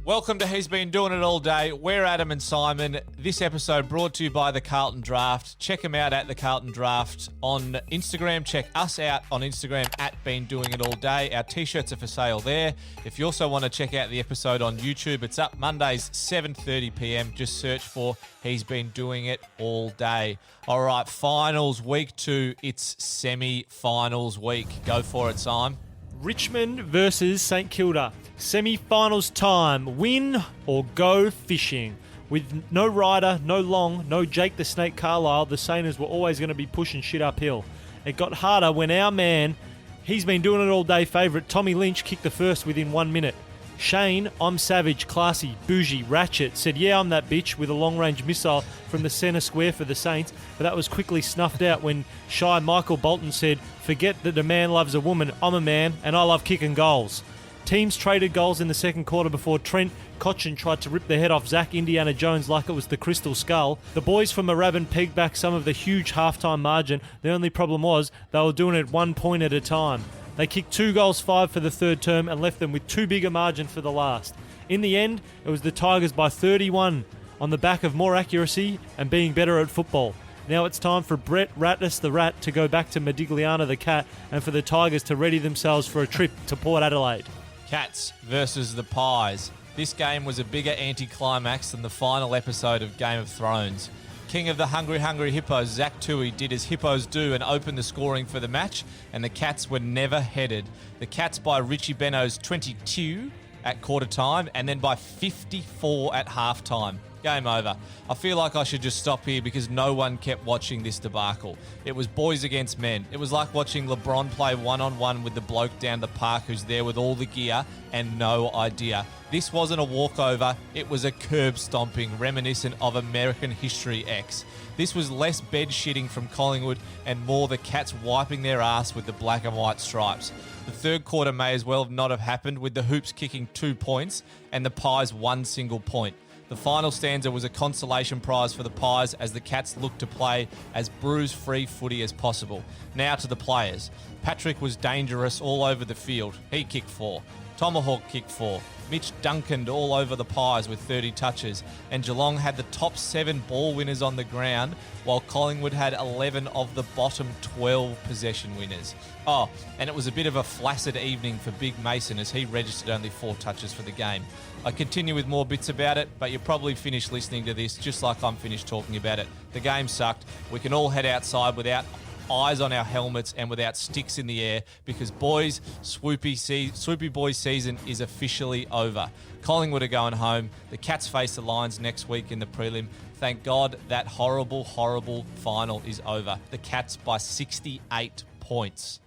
Welcome to He's Been Doing It All Day. We're Adam and Symon. This episode brought to you by the Carlton Draft. Check them out at the Carlton Draft on Instagram. Check us out on Instagram at Been Doing It All Day. Our t-shirts are for sale there. If you also want to check out the episode on YouTube, it's up Mondays 7:30 p.m. Just search for He's Been Doing It All Day. All right, finals week 2. It's semi-finals week. Go for it, Sym. Richmond versus St Kilda. Semi-finals time. Win or go fishing. With no Ryder, no Long, no Jake the Snake Carlisle, the Sainers were always going to be pushing shit uphill. It got harder when our man, he's been doing it all day favourite, Tommy Lynch kicked the first within 1 minute. Shane, I'm savage, classy, bougie, ratchet, said, yeah, I'm that bitch with a long-range missile from the centre square for the Saints, but that was quickly snuffed out when shy Michael Bolton said, forget that a man loves a woman, I'm a man, and I love kicking goals. Teams traded goals in the second quarter before Trent Cotchin tried to rip the head off Zach Indiana Jones like it was the Crystal Skull. The boys from Moorabbin pegged back some of the huge halftime margin. The only problem was they were doing it 1 point at a time. They kicked 2 goals 5 for the third term and left them with too big a margin for the last. In the end, it was the Tigers by 31 on the back of more accuracy and being better at football. Now it's time for Brett Ratness the Rat to go back to Modigliana the Cat and for the Tigers to ready themselves for a trip to Port Adelaide. Cats versus the Pies. This game was a bigger anticlimax than the final episode of Game of Thrones. King of the Hungry Hippos, Zach Toohey, did as hippos do and opened the scoring for the match, and the Cats were never headed. The Cats by Richie Beno's 22 at quarter time, and then by 54 at half time. Game over. I feel like I should just stop here because no one kept watching this debacle. It was boys against men. It was like watching LeBron play one-on-one with the bloke down the park who's there with all the gear and no idea. This wasn't a walkover. It was a curb stomping reminiscent of American History X. This was less bed shitting from Collingwood and more the Cats wiping their ass with the black and white stripes. The third quarter may as well not have happened with the Hoops kicking 2 points and the Pies 1 single point. The final stanza was a consolation prize for the Pies as the Cats looked to play as bruise-free footy as possible. Now to the players. Patrick was dangerous all over the field. He kicked 4. Tomahawk kicked 4. Mitch Duncaned all over the Pies with 30 touches. And Geelong had the top 7 ball winners on the ground, while Collingwood had 11 of the bottom 12 possession winners. Oh, and it was a bit of a flaccid evening for Big Mason as he registered only 4 touches for the game. I continue with more bits about it, but you're probably finished listening to this just like I'm finished talking about it. The game sucked. We can all head outside without eyes on our helmets and without sticks in the air because, boys, Swoopy Boys season is officially over. Collingwood are going home. The Cats face the Lions next week in the prelim. Thank God that horrible, horrible final is over. The Cats by 68 points.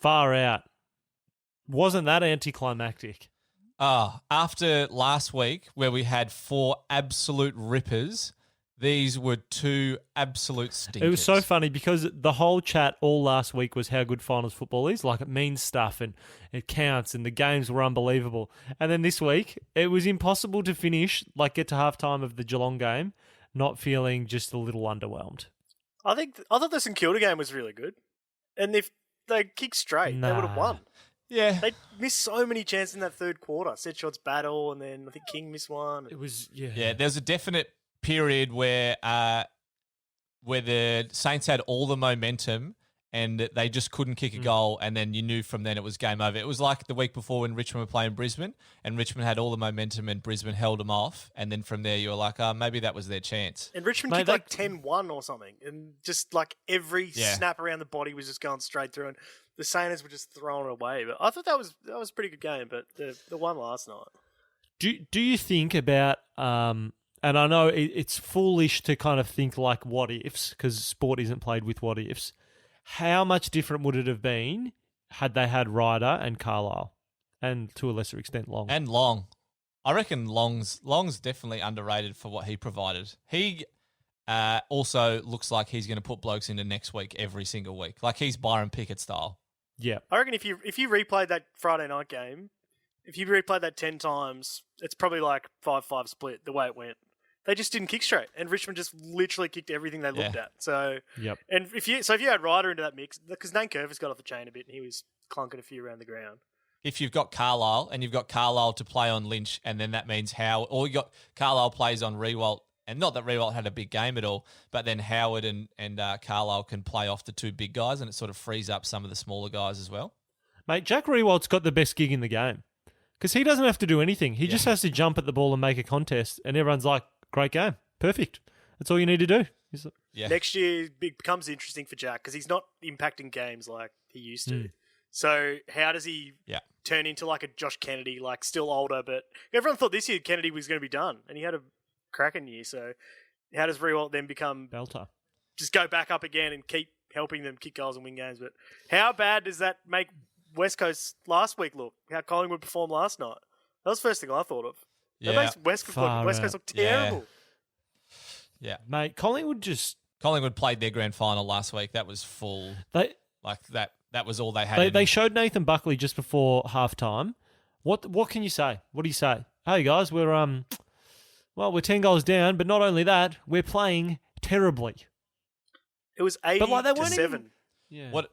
Far out. Wasn't that anticlimactic? After last week where we had 4 absolute rippers, these were 2 absolute stinkers. It was so funny because the whole chat all last week was how good finals football is. Like, it means stuff and it counts and the games were unbelievable. And then this week, it was impossible to finish, like get to halftime of the Geelong game, not feeling just a little underwhelmed. I thought the St Kilda game was really good. And if they kicked straight, they would have won. Yeah. They missed so many chances in that third quarter. Set shots battle, and then I think King missed one. It was, yeah. Yeah, there's a definite period where the Saints had all the momentum and they just couldn't kick a goal, and then you knew from then it was game over. It was like the week before when Richmond were playing Brisbane, and Richmond had all the momentum and Brisbane held them off, and then from there you were like, maybe that was their chance. And Richmond kicked like 10-1 or something, and just like every snap around the body was just going straight through, and the Saints were just throwing it away. But I thought that was a pretty good game, but the one last night. Do you think about, and I know it's foolish to kind of think like what ifs, because sport isn't played with what ifs. How much different would it have been had they had Ryder and Carlisle, and to a lesser extent Long? And Long. I reckon Long's definitely underrated for what he provided. He also looks like he's going to put blokes into next week every single week. Like he's Byron Pickett style. Yeah. I reckon if you replayed that Friday night game, if you replayed that 10 times, it's probably like 5-5 split the way it went. they just didn't kick straight, and Richmond just literally kicked everything they looked at. So, Yep. And if you had Ryder into that mix, because Nate Curvis got off the chain a bit, and he was clunking a few around the ground. If you've got Carlisle and you've got Carlisle to play on Lynch, and then that means or you got Carlisle plays on Rewalt, and not that Rewalt had a big game at all, but then Howard and Carlisle can play off the two big guys, and it sort of frees up some of the smaller guys as well. Mate, Jack Rewalt's got the best gig in the game because he doesn't have to do anything. He just has to jump at the ball and make a contest, and everyone's like, great game. Perfect. That's all you need to do. Next year becomes interesting for Jack because he's not impacting games like he used to. So how does he turn into like a Josh Kennedy, like still older, but everyone thought this year Kennedy was going to be done, and he had a cracking year. So how does Rewalt then become Belter? Just go back up again and keep helping them kick goals and win games. But how bad does that make West Coast last week look? How Collingwood performed last night? That was the first thing I thought of. That makes West Coast look terrible. Yeah. Mate, Collingwood played their grand final last week. That was full. That was all they had. They showed Nathan Buckley just before halftime. What can you say? What do you say? Hey guys, we're 10 goals down, but not only that, we're playing terribly. It was 80-7.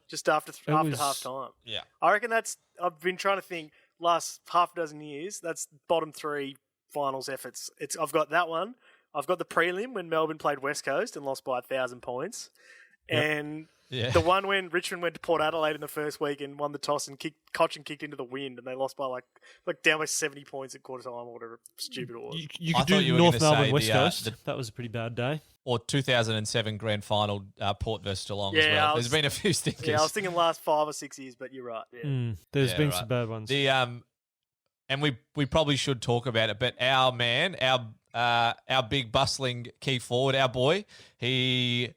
Just after half time. Yeah. I reckon I've been trying to think last half dozen years, that's bottom 3 finals efforts. I've got that one. I've got the prelim when Melbourne played West Coast and lost by 1,000 points. Yep. And the one when Richmond went to Port Adelaide in the first week and won the toss and Cochin kicked into the wind and they lost by like down by 70 points at quarter time or whatever stupid it was. You could do North Melbourne, West Coast. That was a pretty bad day. Or 2007 grand final Port versus Geelong as well. There's been a few stinkers. Yeah, I was thinking last 5 or 6 years, but you're right. Yeah. There's been some bad ones. And we probably should talk about it, but our man, our big bustling key forward, our boy, he's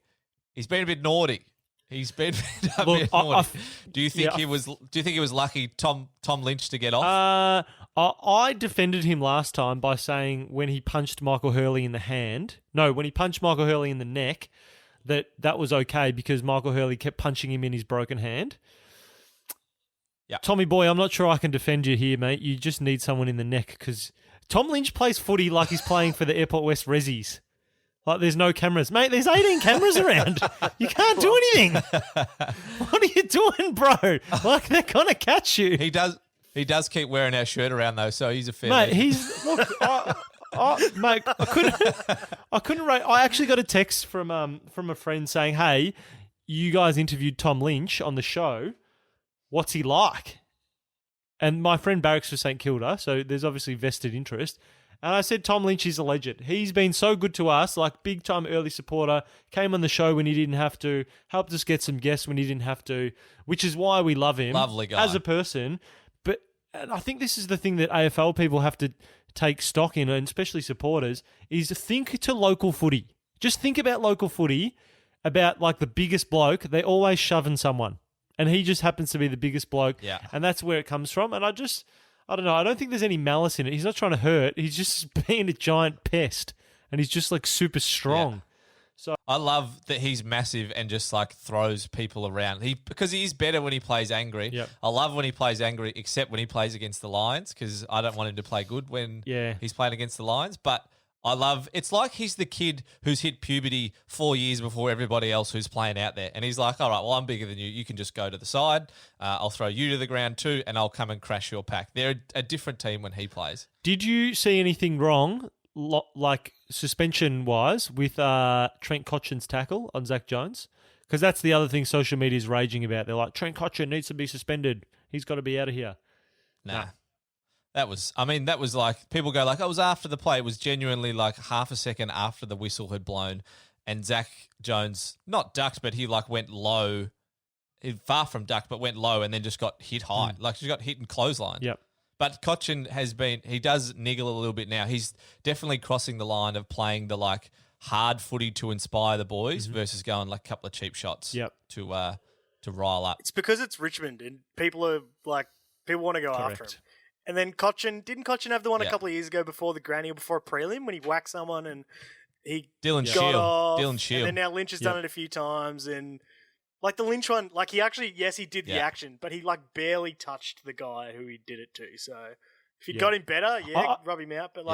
been a bit naughty. He's been a bit naughty. Do you think he was lucky Tom Lynch to get off? I defended him last time by saying when he punched Michael Hurley in the neck, that was okay because Michael Hurley kept punching him in his broken hand. Yeah. Tommy boy, I'm not sure I can defend you here, mate. You just need someone in the neck because Tom Lynch plays footy like he's playing for the Airport West Rezzies. Like there's no cameras. Mate, there's 18 cameras around. You can't do anything. What are you doing, bro? Like they're going to catch you. He does keep wearing our shirt around though, so he's a fair mate, man. Mate, I couldn't rate. I actually got a text from a friend saying, "Hey, you guys interviewed Tom Lynch on the show. What's he like?" And my friend Barracks for St Kilda, so there's obviously vested interest. And I said, Tom Lynch is a legend. He's been so good to us, like big-time early supporter, came on the show when he didn't have to, helped us get some guests when he didn't have to, which is why we love him. Lovely guy. As a person. And I think this is the thing that AFL people have to take stock in, and especially supporters, is think to local footy. Just think about local footy, about like the biggest bloke. They're always shoving someone. And he just happens to be the biggest bloke. Yeah. And that's where it comes from. And I don't know. I don't think there's any malice in it. He's not trying to hurt. He's just being a giant pest. And he's just like super strong. Yeah. So I love that he's massive and just like throws people around. Because he is better when he plays angry. Yep. I love when he plays angry, except when he plays against the Lions, because I don't want him to play good when he's playing against the Lions. But it's like he's the kid who's hit puberty 4 years before everybody else who's playing out there. And he's like, all right, well, I'm bigger than you. You can just go to the side. I'll throw you to the ground too, and I'll come and crash your pack. They're a different team when he plays. Did you see anything wrong, like suspension-wise, with Trent Cotchin's tackle on Zach Jones? Because that's the other thing social media is raging about. They're like, Trent Cotchin needs to be suspended. He's got to be out of here. Nah. That was like, people go like, it was after the play. It was genuinely like half a second after the whistle had blown, and Zach Jones, not ducked, but he like went low, far from ducked, but went low and then just got hit high. Like he got hit and clotheslined. Yep. But Cochin he does niggle a little bit now. He's definitely crossing the line of playing the like hard footy to inspire the boys versus going like a couple of cheap shots to rile up. It's because it's Richmond and people want to go after him. And then didn't Cochin have the one a couple of years ago before the granny or before a prelim when he whacked someone and he Dylan Shield. And then now Lynch has done it a few times, and like the Lynch one, like he actually, he did the action, but he like barely touched the guy who he did it to. So If you got him better, rub him out. But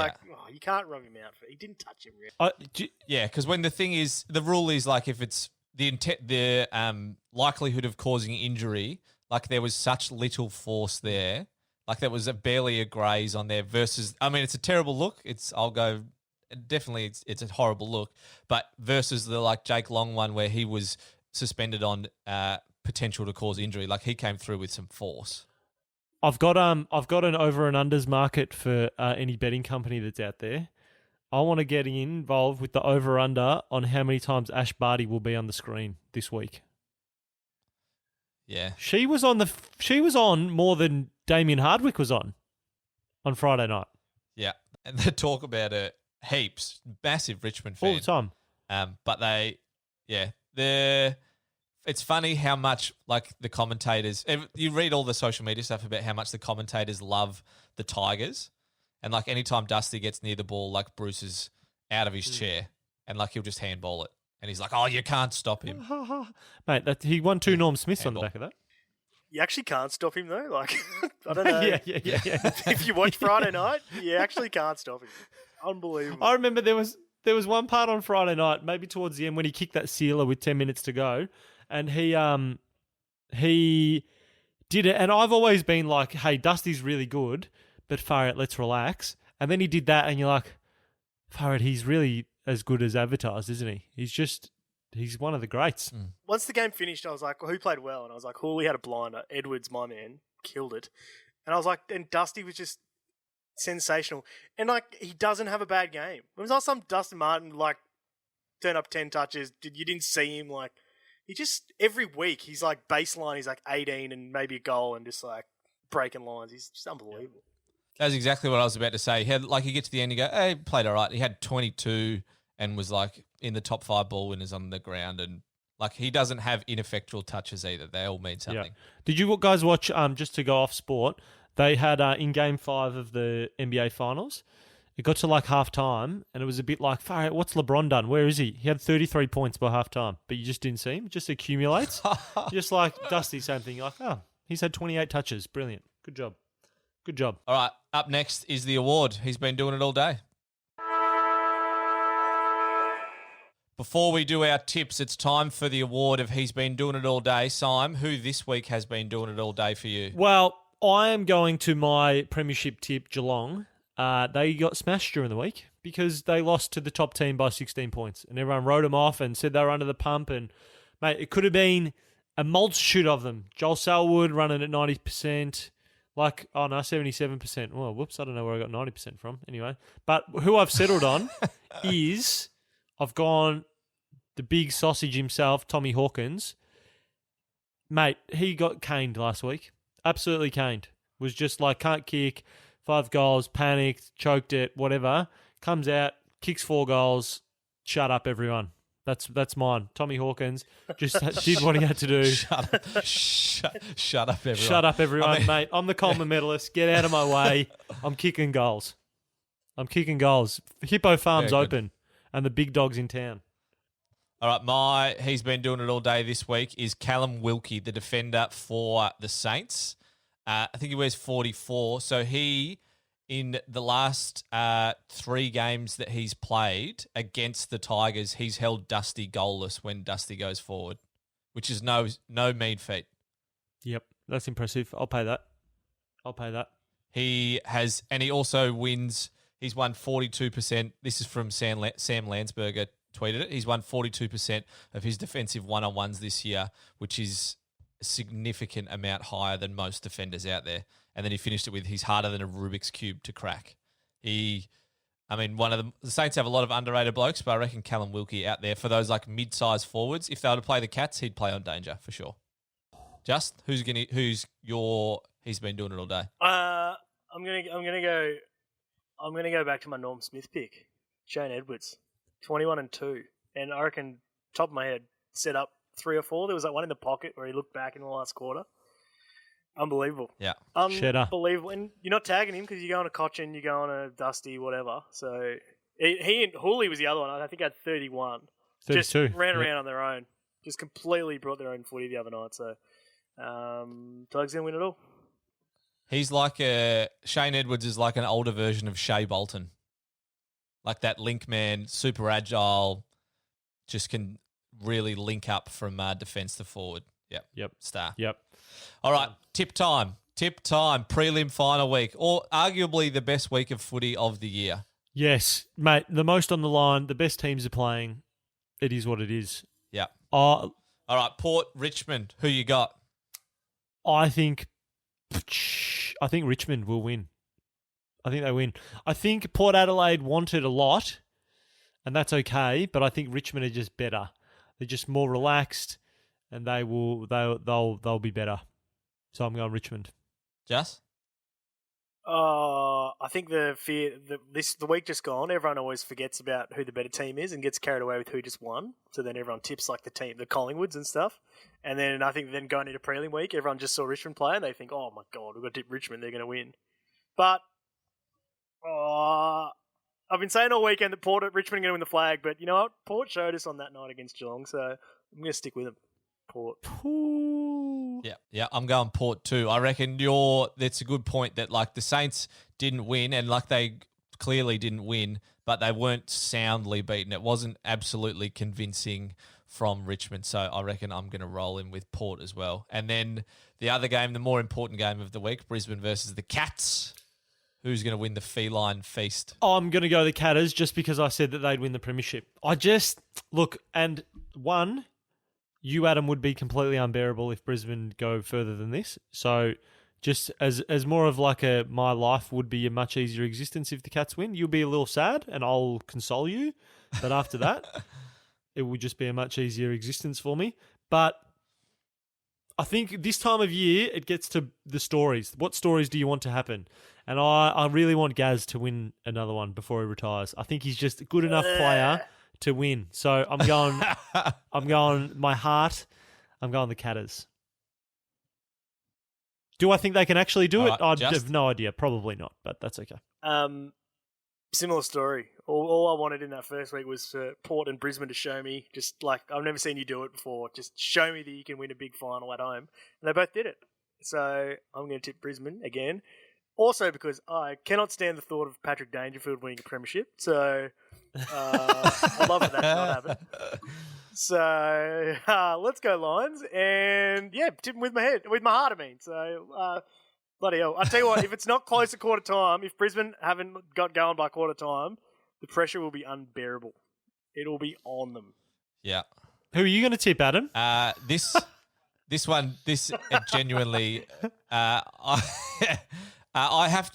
you can't rub him out. He didn't touch him really. Yeah, because when the rule is like if it's the likelihood of causing injury, like there was such little force there, like there was barely a graze on there versus. I mean, it's a terrible look. It's a horrible look, but versus the like Jake Long one where he was suspended on potential to cause injury, like he came through with some force. I've got an over and unders market for any betting company that's out there. I want to get involved with the over under on how many times Ash Barty will be on the screen this week. Yeah, she was on more than Damien Hardwick was on Friday night. Yeah, and they talk about it heaps. Massive Richmond fan all the time. But it's funny how much like the commentators. You read all the social media stuff about how much the commentators love the Tigers, and like anytime Dusty gets near the ball, like Bruce is out of his chair, and like he'll just handball it, and he's like, "Oh, you can't stop him, mate." He won 2 Norm Smiths handball. On the back of that. You actually can't stop him though. Like I don't know. yeah. If you watch Friday night, you actually can't stop him. Unbelievable. I remember there was one part on Friday night, maybe towards the end, when he kicked that sealer with 10 minutes to go. And he did it, and I've always been like, "Hey, Dusty's really good, but Farrett, let's relax." And then he did that, and you're like, "Farrett, he's really as good as advertised, isn't he? He's one of the greats." Once the game finished, I was like, well, "Who played well?" And I was like, "Hooley had a blinder. Edwards, my man, killed it." And I was like, and Dusty was just sensational, and like he doesn't have a bad game. When was the last time Dustin Martin like turned up 10 touches? You didn't see him like. He just, every week, he's like baseline, he's like 18 and maybe a goal and just like breaking lines. He's just unbelievable. That's exactly what I was about to say. He had, like, you get to the end, you go, "Hey, played all right." He had 22 and was like in the top 5 ball winners on the ground. And like, he doesn't have ineffectual touches either. They all mean something. Yeah. Did you guys watch, just to go off sport, they had in game 5 of the NBA Finals, it got to like half time, and it was a bit like, "What's LeBron done? Where is he?" He had 33 points by half time, but you just didn't see him. It just accumulates. Just like Dusty, same thing. You're like, "Oh, he's had 28 touches. Brilliant. Good job. Good job." All right, up next is the award. He's been doing it all day. Before we do our tips, it's time for the award of He's Been Doing It All Day. Sime, who this week has been doing it all day for you? Well, I am going to my premiership tip, Geelong. They got smashed during the week because they lost to the top team by 16 points. And everyone wrote them off and said they were under the pump. And, mate, it could have been a multitude of them. Joel Selwood running at 90%. 77%. Well, whoops, I don't know where I got 90% from. Anyway. But who I've settled on is I've gone the big sausage himself, Tommy Hawkins. Mate, he got caned last week. Absolutely caned. Was just like, can't kick. 5 goals, panicked, choked it, whatever. Comes out, kicks 4 goals. Shut up, everyone. That's mine. Tommy Hawkins just did what he had to do. Shut up, everyone. Shut up, everyone, mate. I'm the Coleman medalist. Get out of my way. I'm kicking goals. Hippo Farm's open, and the big dog's in town. All right, he's been doing it all day this week is Callum Wilkie, the defender for the Saints. I think he wears 44. So he, in the last 3 games that he's played against the Tigers, he's held Dusty goalless when Dusty goes forward, which is no mean feat. Yep, that's impressive. I'll pay that. He also wins. He's won 42%. This is from Sam Landsberger tweeted it. He's won 42% of his defensive one-on-ones this year, which is a significant amount higher than most defenders out there. And then he finished it with he's harder than a Rubik's Cube to crack. The Saints have a lot of underrated blokes, but I reckon Callum Wilkie out there for those like mid-sized forwards, if they were to play the Cats, he'd play on danger for sure. Just he's been doing it all day? I'm gonna go back to my Norm Smith pick, Shane Edwards, 21-2, and I reckon top of my head set up 3 or 4. There was that one in the pocket where he looked back in the last quarter. Unbelievable. Yeah. Unbelievable. And you're not tagging him because you're going to Cochin, you're going to Dusty, whatever. So he and Hooley was the other one. I think had 31. 32. Just ran around on their own. Just completely brought their own footy the other night. So Doug's going to win it all. He's like Shane Edwards is like an older version of Shea Bolton. Like that link man, super agile, just can really link up from defence to forward. Yep. Star. Yep. All right, tip time. Tip time, prelim final week, or arguably the best week of footy of the year. Yes, mate, the most on the line, the best teams are playing. It is what it is. Yeah. All right, Port, Richmond, who you got? I think Richmond will win. I think they win. I think Port Adelaide wanted a lot, and that's okay, but I think Richmond are just better. They're just more relaxed, and they'll be better. So I'm going Richmond. Just? I think the week just gone, everyone always forgets about who the better team is and gets carried away with who just won. So then everyone tips like the Collingwoods and stuff. And then I think then going into prelim week, everyone just saw Richmond play and they think, oh my God, we've got to tip Richmond, they're going to win. But I've been saying all weekend that Richmond are going to win the flag, but you know what? Port showed us on that night against Geelong, so I'm going to stick with them. Port. Yeah, I'm going Port too. I reckon that's a good point that like the Saints didn't win and like they clearly didn't win, but they weren't soundly beaten. It wasn't absolutely convincing from Richmond. So I reckon I'm going to roll in with Port as well. And then the other game, the more important game of the week, Brisbane versus the Cats. Who's going to win the feline feast? I'm going to go the Catters just because I said that they'd win the premiership. You, Adam, would be completely unbearable if Brisbane go further than this. So just as more of like my life would be a much easier existence if the Cats win. You'll be a little sad and I'll console you. But after that, it will just be a much easier existence for me. But I think this time of year, it gets to the stories. What stories do you want to happen? And I really want Gaz to win another one before he retires. I think he's just a good enough player to win. So I'm going my heart, I'm going the Catters. Do I think they can actually do it? I have no idea. Probably not, but that's okay. Similar story. All I wanted in that first week was for Port and Brisbane to show me, just like I've never seen you do it before, just show me that you can win a big final at home. And they both did it. So I'm going to tip Brisbane again. Also because I cannot stand the thought of Patrick Dangerfield winning a premiership. So I'd love for that to not happen. So let's go Lions. And yeah, tipping with my heart, I mean. So bloody hell. I'll tell you what, if it's not close to quarter time, if Brisbane haven't got going by quarter time, the pressure will be unbearable. It'll be on them. Yeah. Who are you going to tip, Adam? This genuinely, I have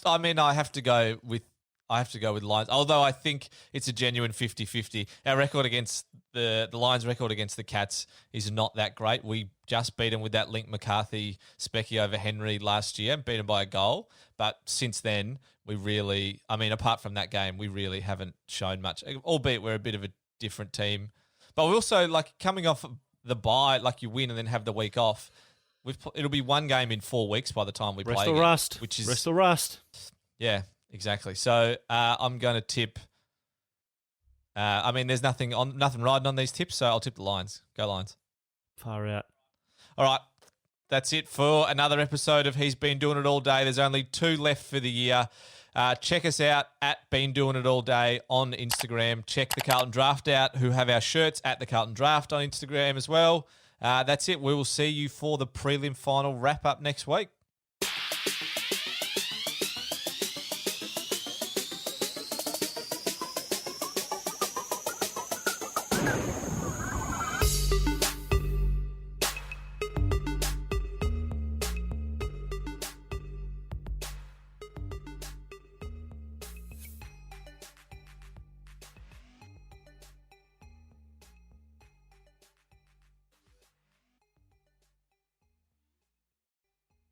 to go with Lions. Although I think it's a genuine 50-50. Our record against the Lions' record against the Cats is not that great. We just beat them with that Link McCarthy specky over Henry last year, beat them by a goal. But since then, apart from that game, we really haven't shown much. Albeit we're a bit of a different team. But we also, like, coming off the bye, like you win and then have the week off. It'll be one game in 4 weeks by the time we play again. Rest or rust. Yeah, exactly. So I'm going to tip. There's nothing riding on these tips, so I'll tip the Lions. Go Lions. Far out. All right, that's it for another episode of He's Been Doing It All Day. There's only 2 left for the year. Check us out at Been Doing It All Day on Instagram. Check the Carlton Draft out, who have our shirts at the Carlton Draft on Instagram as well. That's it. We will see you for the prelim final wrap-up next week.